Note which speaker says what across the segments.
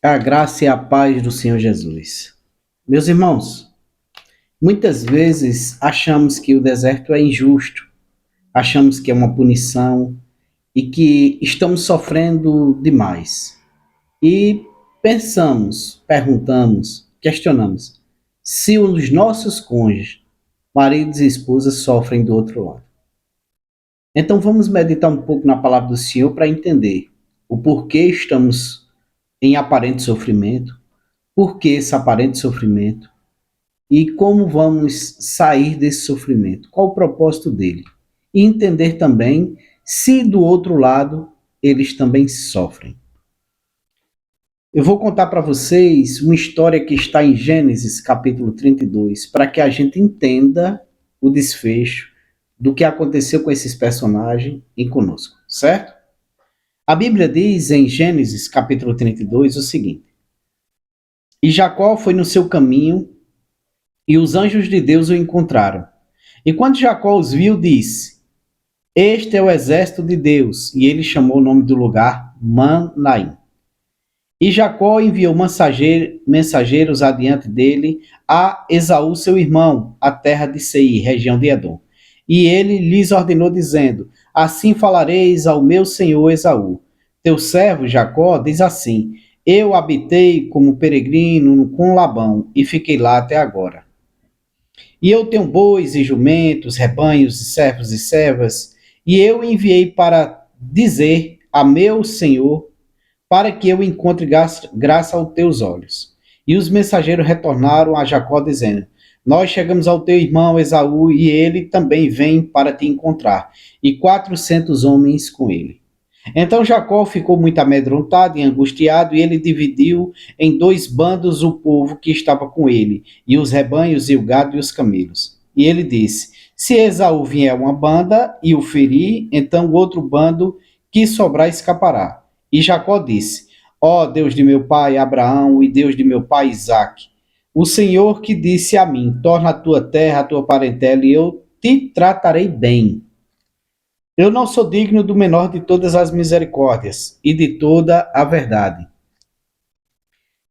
Speaker 1: A graça e a paz do Senhor Jesus. Meus irmãos, muitas vezes achamos que o deserto é injusto, achamos que é uma punição e que estamos sofrendo demais. E pensamos, perguntamos, questionamos se os nossos cônjuges, maridos e esposas, sofrem do outro lado. Então vamos meditar um pouco na palavra do Senhor para entender o porquê estamos em aparente sofrimento, por que esse aparente sofrimento e como vamos sair desse sofrimento, qual o propósito dele. E entender também se do outro lado eles também sofrem. Eu vou contar para vocês uma história que está em Gênesis capítulo 32, para que a gente entenda o desfecho do que aconteceu com esses personagens e conosco, certo? A Bíblia diz em Gênesis capítulo 32 o seguinte: E Jacó foi no seu caminho, e os anjos de Deus o encontraram. E quando Jacó os viu, disse: Este é o exército de Deus. E ele chamou o nome do lugar Manaim. E Jacó enviou mensageiros adiante dele a Esaú, seu irmão, a terra de Seir, região de Edom. E ele lhes ordenou, dizendo: Assim falareis ao meu senhor Esaú. Teu servo Jacó diz assim: Eu habitei como peregrino com Labão e fiquei lá até agora. E eu tenho bois e jumentos, rebanhos e servos e servas, e eu enviei para dizer a meu senhor, para que eu encontre graça aos teus olhos. E os mensageiros retornaram a Jacó, dizendo: Nós chegamos ao teu irmão Esaú, e ele também vem para te encontrar, e 400 homens com ele. Então Jacó ficou muito amedrontado e angustiado, e ele dividiu em dois bandos o povo que estava com ele, e os rebanhos, e o gado, e os camelos. E ele disse: Se Esaú vier uma banda e o ferir, então o outro bando que sobrar escapará. E Jacó disse: Ó Deus de meu pai Abraão e Deus de meu pai Isaque, o Senhor que disse a mim: Torna a tua terra a tua parentela, e eu te tratarei bem. Eu não sou digno do menor de todas as misericórdias e de toda a verdade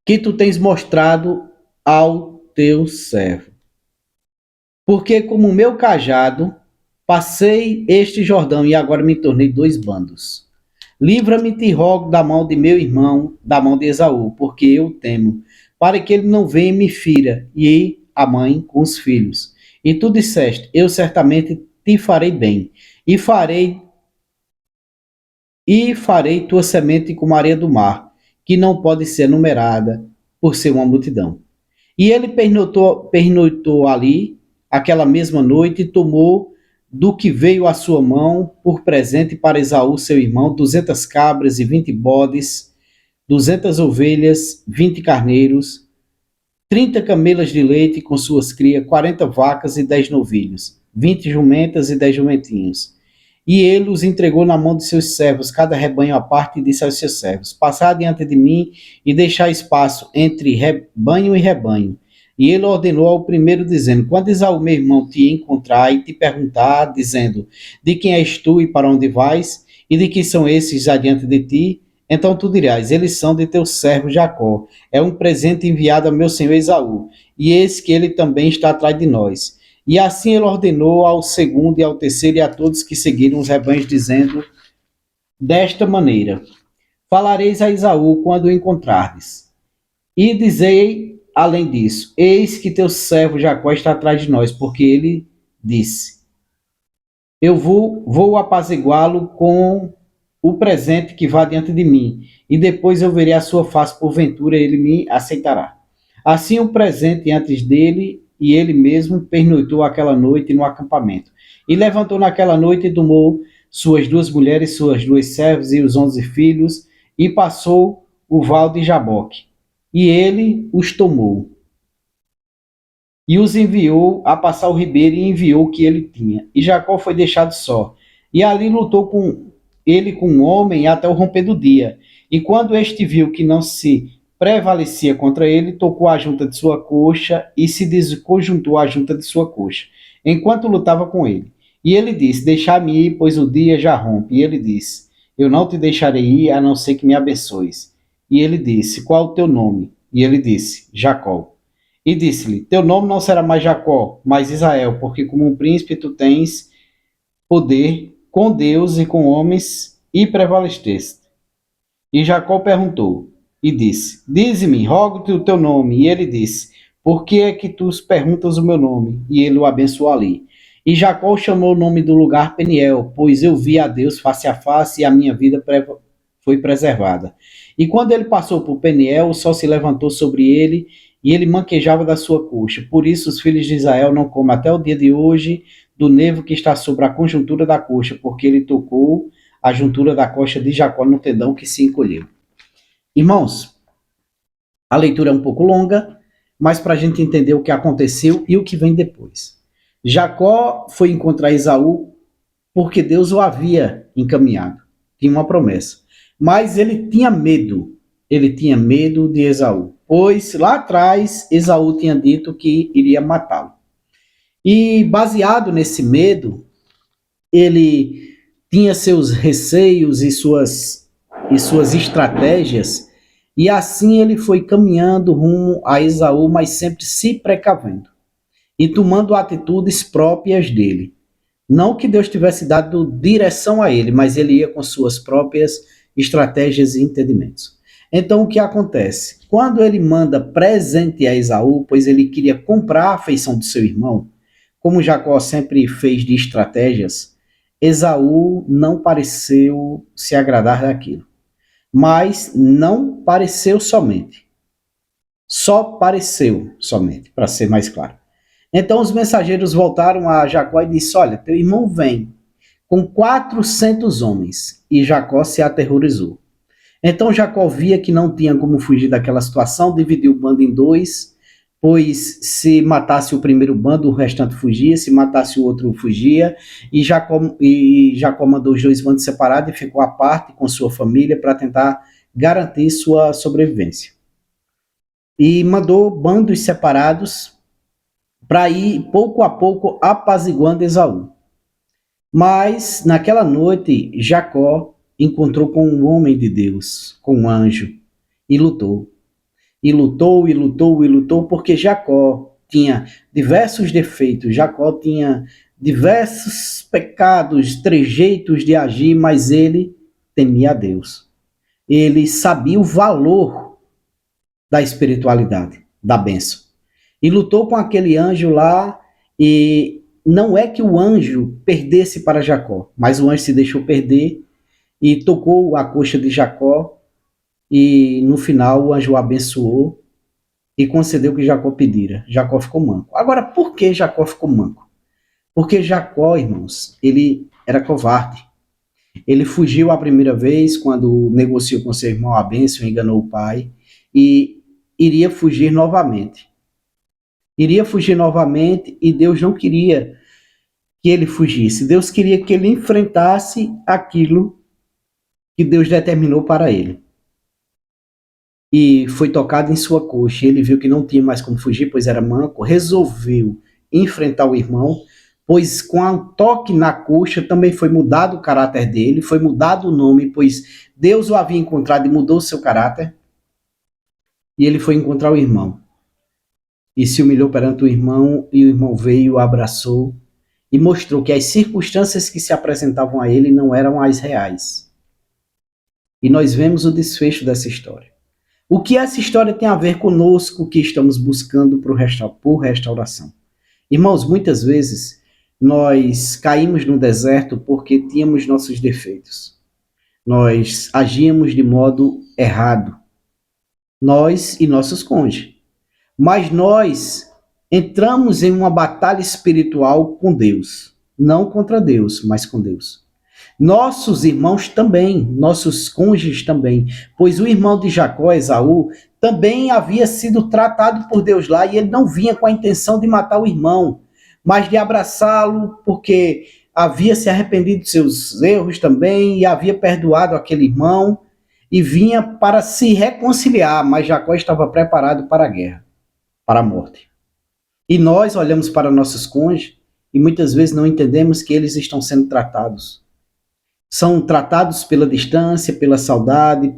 Speaker 1: que tu tens mostrado ao teu servo. Porque como meu cajado, passei este Jordão e agora me tornei dois bandos. Livra-me, te rogo, da mão de meu irmão, da mão de Esaú, porque eu temo, para que ele não venha e me fira, e a mãe com os filhos. E tu disseste: Eu certamente te farei bem, e farei tua semente como a areia do mar, que não pode ser numerada por ser uma multidão. E ele pernoitou ali aquela mesma noite e tomou do que veio à sua mão por presente para Esaú, seu irmão, 200 cabras e 20 bodes, 200 ovelhas, 20 carneiros, 30 camelas de leite com suas crias, 40 vacas e 10 novilhos, 20 jumentas e 10 jumentinhos. E ele os entregou na mão de seus servos, cada rebanho à parte, e disse aos seus servos: Passai diante de mim e deixai espaço entre rebanho e rebanho. E ele ordenou ao primeiro, dizendo: Quando Esaú, meu irmão, te encontrar e te perguntar, dizendo: De quem és tu e para onde vais? E de quem são esses adiante de ti? Então tu dirás: Eles são de teu servo Jacó. É um presente enviado ao meu senhor Esaú. E eis que ele também está atrás de nós. E assim ele ordenou ao segundo e ao terceiro e a todos que seguiram os rebanhos, dizendo desta maneira: Falareis a Esaú quando o encontrardes. E dizei, além disso: Eis que teu servo Jacó está atrás de nós, porque ele disse: Eu vou apaziguá-lo com o presente que vá diante de mim, e depois eu verei a sua face, porventura ele me aceitará. Assim o presente antes dele, e ele mesmo pernoitou aquela noite no acampamento. E levantou naquela noite e tomou suas duas mulheres, suas duas servas e os 11 filhos, e passou o val de Jaboque. E ele os tomou, e os enviou a passar o ribeiro, e enviou o que ele tinha. E Jacó foi deixado só. E ali lutou com ele com um homem até o romper do dia. E quando este viu que não se prevalecia contra ele, tocou a junta de sua coxa e se desconjuntou a junta de sua coxa, enquanto lutava com ele. E ele disse: Deixai-me ir, pois o dia já rompe. E ele disse: Eu não te deixarei ir, a não ser que me abençoes. E ele disse: qual o teu nome? E ele disse: Jacó. E disse-lhe: teu nome não será mais Jacó, mas Israel, porque como um príncipe tu tens poder com Deus e com homens, e prevaleceste. E Jacó perguntou e disse: dize-me, rogo-te o teu nome. E ele disse: por que é que tu perguntas o meu nome? E ele o abençoou ali. E Jacó chamou o nome do lugar Peniel, pois eu vi a Deus face a face e a minha vida foi preservada. E quando ele passou por Peniel, o sol se levantou sobre ele e ele manquejava da sua coxa. Por isso os filhos de Israel não comem até o dia de hoje do nevo que está sobre a conjuntura da coxa, porque ele tocou a juntura da coxa de Jacó no tendão que se encolheu. Irmãos, a leitura é um pouco longa, mas para a gente entender o que aconteceu e o que vem depois. Jacó foi encontrar Esaú porque Deus o havia encaminhado, tinha uma promessa. Mas ele tinha medo de Esaú, pois lá atrás Esaú tinha dito que iria matá-lo. E baseado nesse medo, ele tinha seus receios e suas estratégias, e assim ele foi caminhando rumo a Esaú, mas sempre se precavendo e tomando atitudes próprias dele. Não que Deus tivesse dado direção a ele, mas ele ia com suas próprias estratégias e entendimentos. Então o que acontece? Quando ele manda presente a Esaú, pois ele queria comprar a afeição do seu irmão, como Jacó sempre fez de estratégias, Esaú não pareceu se agradar daquilo. Mas não pareceu somente. Só pareceu somente, para ser mais claro. Então os mensageiros voltaram a Jacó e disse: olha, teu irmão vem com 400 homens. E Jacó se aterrorizou. Então Jacó via que não tinha como fugir daquela situação, dividiu o bando em dois, pois se matasse o primeiro bando, o restante fugia, se matasse o outro, fugia, e Jacó mandou os dois bandos separados e ficou à parte com sua família para tentar garantir sua sobrevivência. E mandou bandos separados para ir pouco a pouco apaziguando Esaú. Mas naquela noite Jacó encontrou com um homem de Deus, com um anjo, e lutou. E lutou, e lutou, e lutou, porque Jacó tinha diversos defeitos, Jacó tinha diversos pecados, trejeitos de agir, mas ele temia a Deus. Ele sabia o valor da espiritualidade, da bênção. E lutou com aquele anjo lá, e não é que o anjo perdesse para Jacó, mas o anjo se deixou perder e tocou a coxa de Jacó, e no final o anjo o abençoou e concedeu o que Jacó pedira. Jacó ficou manco. Agora, por que Jacó ficou manco? Porque Jacó, irmãos, ele era covarde. Ele fugiu a primeira vez quando negociou com seu irmão a bênção, enganou o pai, e iria fugir novamente. Iria fugir novamente, e Deus não queria que ele fugisse. Deus queria que ele enfrentasse aquilo que Deus determinou para ele. E foi tocado em sua coxa. Ele viu que não tinha mais como fugir, pois era manco. Resolveu enfrentar o irmão, pois com um toque na coxa também foi mudado o caráter dele, foi mudado o nome, pois Deus o havia encontrado e mudou o seu caráter. E ele foi encontrar o irmão. E se humilhou perante o irmão, e o irmão veio, o abraçou e mostrou que as circunstâncias que se apresentavam a ele não eram as reais. E nós vemos o desfecho dessa história. O que essa história tem a ver conosco que estamos buscando por restauração? Irmãos, muitas vezes nós caímos no deserto porque tínhamos nossos defeitos. Nós agíamos de modo errado. Nós e nossos cônjuges. Mas nós entramos em uma batalha espiritual com Deus. Não contra Deus, mas com Deus. Nossos irmãos também, nossos cônjuges também, pois o irmão de Jacó, Esaú, também havia sido tratado por Deus lá, e ele não vinha com a intenção de matar o irmão, mas de abraçá-lo, porque havia se arrependido de seus erros também, e havia perdoado aquele irmão, e vinha para se reconciliar, mas Jacó estava preparado para a guerra, para a morte. E nós olhamos para nossos cônjuges, e muitas vezes não entendemos que eles estão sendo tratados. São tratados pela distância, pela saudade,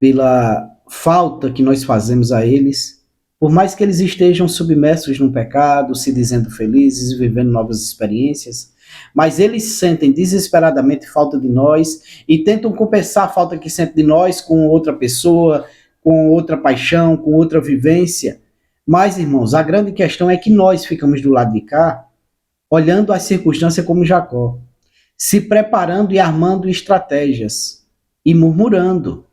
Speaker 1: pela falta que nós fazemos a eles, por mais que eles estejam submersos no pecado, se dizendo felizes e vivendo novas experiências, mas eles sentem desesperadamente falta de nós e tentam compensar a falta que sentem de nós com outra pessoa, com outra paixão, com outra vivência. Mas, irmãos, a grande questão é que nós ficamos do lado de cá, olhando as circunstâncias como Jacó, se preparando e armando estratégias, e murmurando,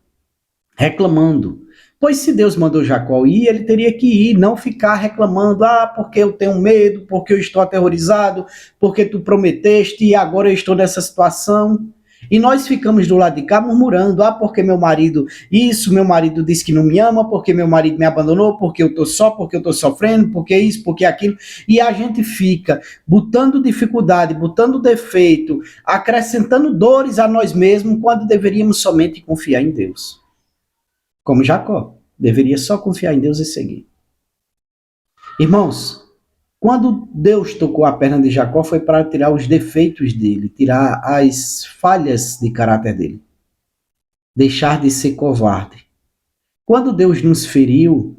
Speaker 1: reclamando. Pois se Deus mandou Jacó ir, ele teria que ir, não ficar reclamando, porque eu tenho medo, porque eu estou aterrorizado, porque tu prometeste e agora eu estou nessa situação. E nós ficamos do lado de cá murmurando, porque meu marido isso, meu marido disse que não me ama, porque meu marido me abandonou, porque eu estou só, porque eu estou sofrendo, porque isso, porque aquilo. E a gente fica botando dificuldade, botando defeito, acrescentando dores a nós mesmos, quando deveríamos somente confiar em Deus. Como Jacó, deveria só confiar em Deus e seguir. Irmãos, quando Deus tocou a perna de Jacó, foi para tirar os defeitos dele, tirar as falhas de caráter dele, deixar de ser covarde. Quando Deus nos feriu,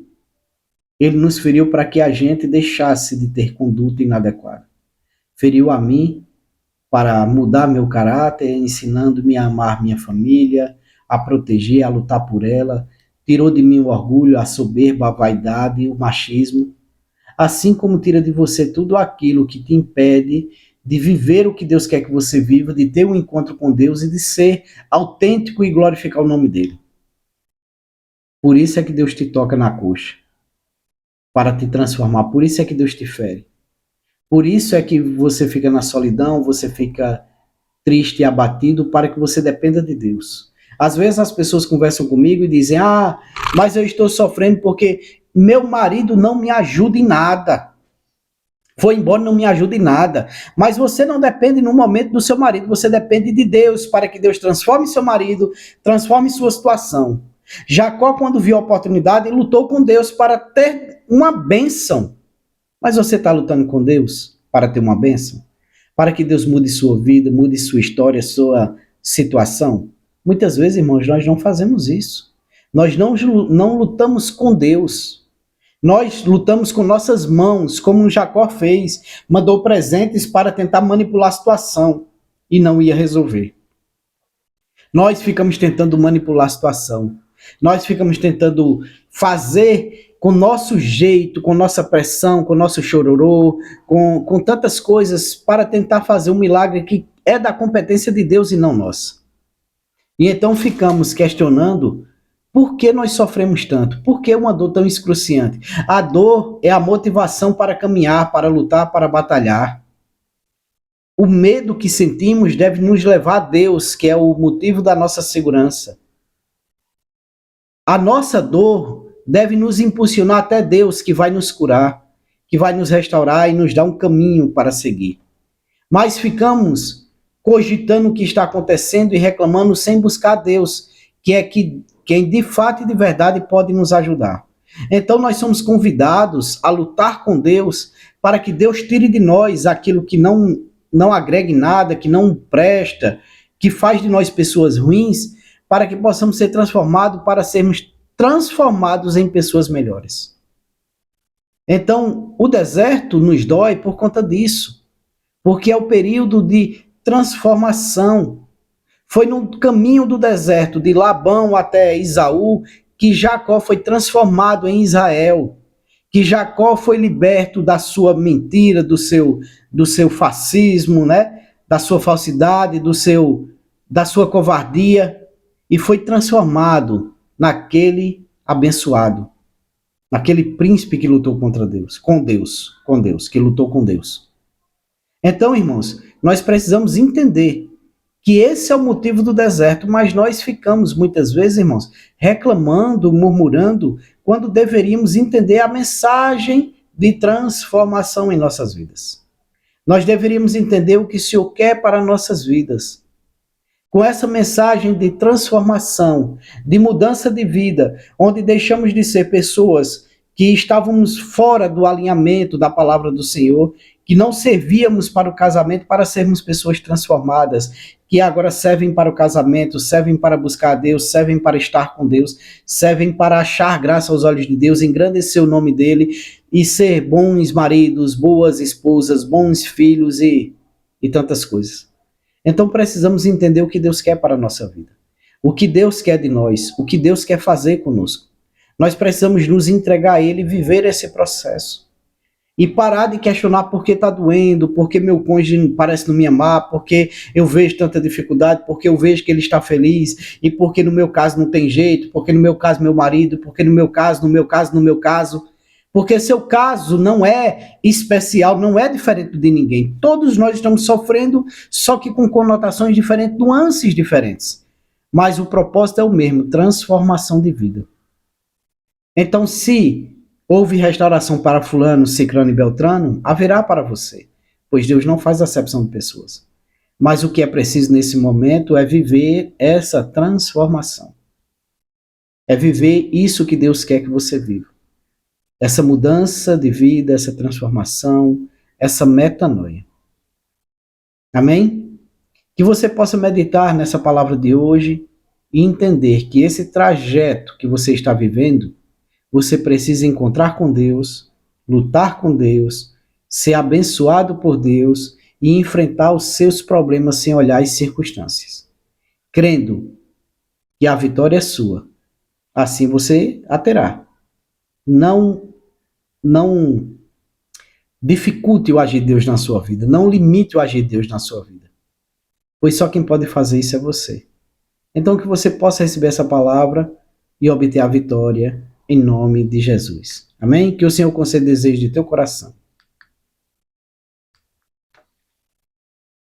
Speaker 1: ele nos feriu para que a gente deixasse de ter conduta inadequada. Feriu a mim para mudar meu caráter, ensinando-me a amar minha família, a proteger, a lutar por ela. Tirou de mim o orgulho, a soberba, a vaidade, o machismo. Assim como tira de você tudo aquilo que te impede de viver o que Deus quer que você viva, de ter um encontro com Deus e de ser autêntico e glorificar o nome dele. Por isso é que Deus te toca na coxa, para te transformar. Por isso é que Deus te fere. Por isso é que você fica na solidão, você fica triste e abatido, para que você dependa de Deus. Às vezes as pessoas conversam comigo e dizem, mas eu estou sofrendo porque meu marido não me ajuda em nada. Foi embora e não me ajuda em nada. Mas você não depende no momento do seu marido, você depende de Deus, para que Deus transforme seu marido, transforme sua situação. Jacó, quando viu a oportunidade, lutou com Deus para ter uma bênção. Mas você está lutando com Deus para ter uma bênção? Para que Deus mude sua vida, mude sua história, sua situação? Muitas vezes, irmãos, nós não fazemos isso. Nós não lutamos com Deus. Nós lutamos com nossas mãos, como Jacó fez. Mandou presentes para tentar manipular a situação e não ia resolver. Nós ficamos tentando manipular a situação. Nós ficamos tentando fazer com nosso jeito, com nossa pressão, com nosso chororô, com tantas coisas para tentar fazer um milagre que é da competência de Deus e não nossa. E então ficamos questionando por que nós sofremos tanto, por que uma dor tão excruciante. A dor é a motivação para caminhar, para lutar, para batalhar. O medo que sentimos deve nos levar a Deus, que é o motivo da nossa segurança. A nossa dor deve nos impulsionar até Deus, que vai nos curar, que vai nos restaurar e nos dar um caminho para seguir. Mas ficamos cogitando o que está acontecendo e reclamando sem buscar Deus, que é quem de fato e de verdade pode nos ajudar. Então nós somos convidados a lutar com Deus para que Deus tire de nós aquilo que não agregue nada, que não presta, que faz de nós pessoas ruins, para que possamos ser transformados, para sermos transformados em pessoas melhores. Então, o deserto nos dói por conta disso, porque é o período de transformação. Foi no caminho do deserto, de Labão até Esaú, que Jacó foi transformado em Israel, que Jacó foi liberto da sua mentira, do seu fascismo, né? Da sua falsidade, da sua covardia, e foi transformado naquele abençoado, naquele príncipe que lutou contra Deus, com Deus, que lutou com Deus. Então, irmãos, nós precisamos entender que esse é o motivo do deserto, mas nós ficamos muitas vezes, irmãos, reclamando, murmurando, quando deveríamos entender a mensagem de transformação em nossas vidas. Nós deveríamos entender o que o Senhor quer para nossas vidas. Com essa mensagem de transformação, de mudança de vida, onde deixamos de ser pessoas que estávamos fora do alinhamento da palavra do Senhor que não servíamos para o casamento para sermos pessoas transformadas, que agora servem para o casamento, servem para buscar a Deus, servem para estar com Deus, servem para achar graça aos olhos de Deus, engrandecer o nome dele e ser bons maridos, boas esposas, bons filhos e tantas coisas. Então precisamos entender o que Deus quer para a nossa vida, o que Deus quer de nós, o que Deus quer fazer conosco. Nós precisamos nos entregar a Ele e viver esse processo. E parar de questionar por que está doendo, por que meu cônjuge parece não me amar, porque eu vejo tanta dificuldade, porque eu vejo que ele está feliz, e porque no meu caso não tem jeito, porque no meu caso meu marido, porque no meu caso, porque seu caso não é especial, não é diferente de ninguém. Todos nós estamos sofrendo, só que com conotações diferentes, nuances diferentes. Mas o propósito é o mesmo, transformação de vida. Então, se houve restauração para fulano, cicrano e beltrano, haverá para você, pois Deus não faz acepção de pessoas. Mas o que é preciso nesse momento é viver essa transformação. É viver isso que Deus quer que você viva. Essa mudança de vida, essa transformação, essa metanoia. Amém? Que você possa meditar nessa palavra de hoje e entender que esse trajeto que você está vivendo, você precisa encontrar com Deus, lutar com Deus, ser abençoado por Deus e enfrentar os seus problemas sem olhar as circunstâncias. Crendo que a vitória é sua. Assim você a terá. Não dificulte o agir de Deus na sua vida. Não limite o agir de Deus na sua vida. Pois só quem pode fazer isso é você. Então que você possa receber essa palavra e obter a vitória em nome de Jesus. Amém? Que o Senhor conceda desejo de teu coração.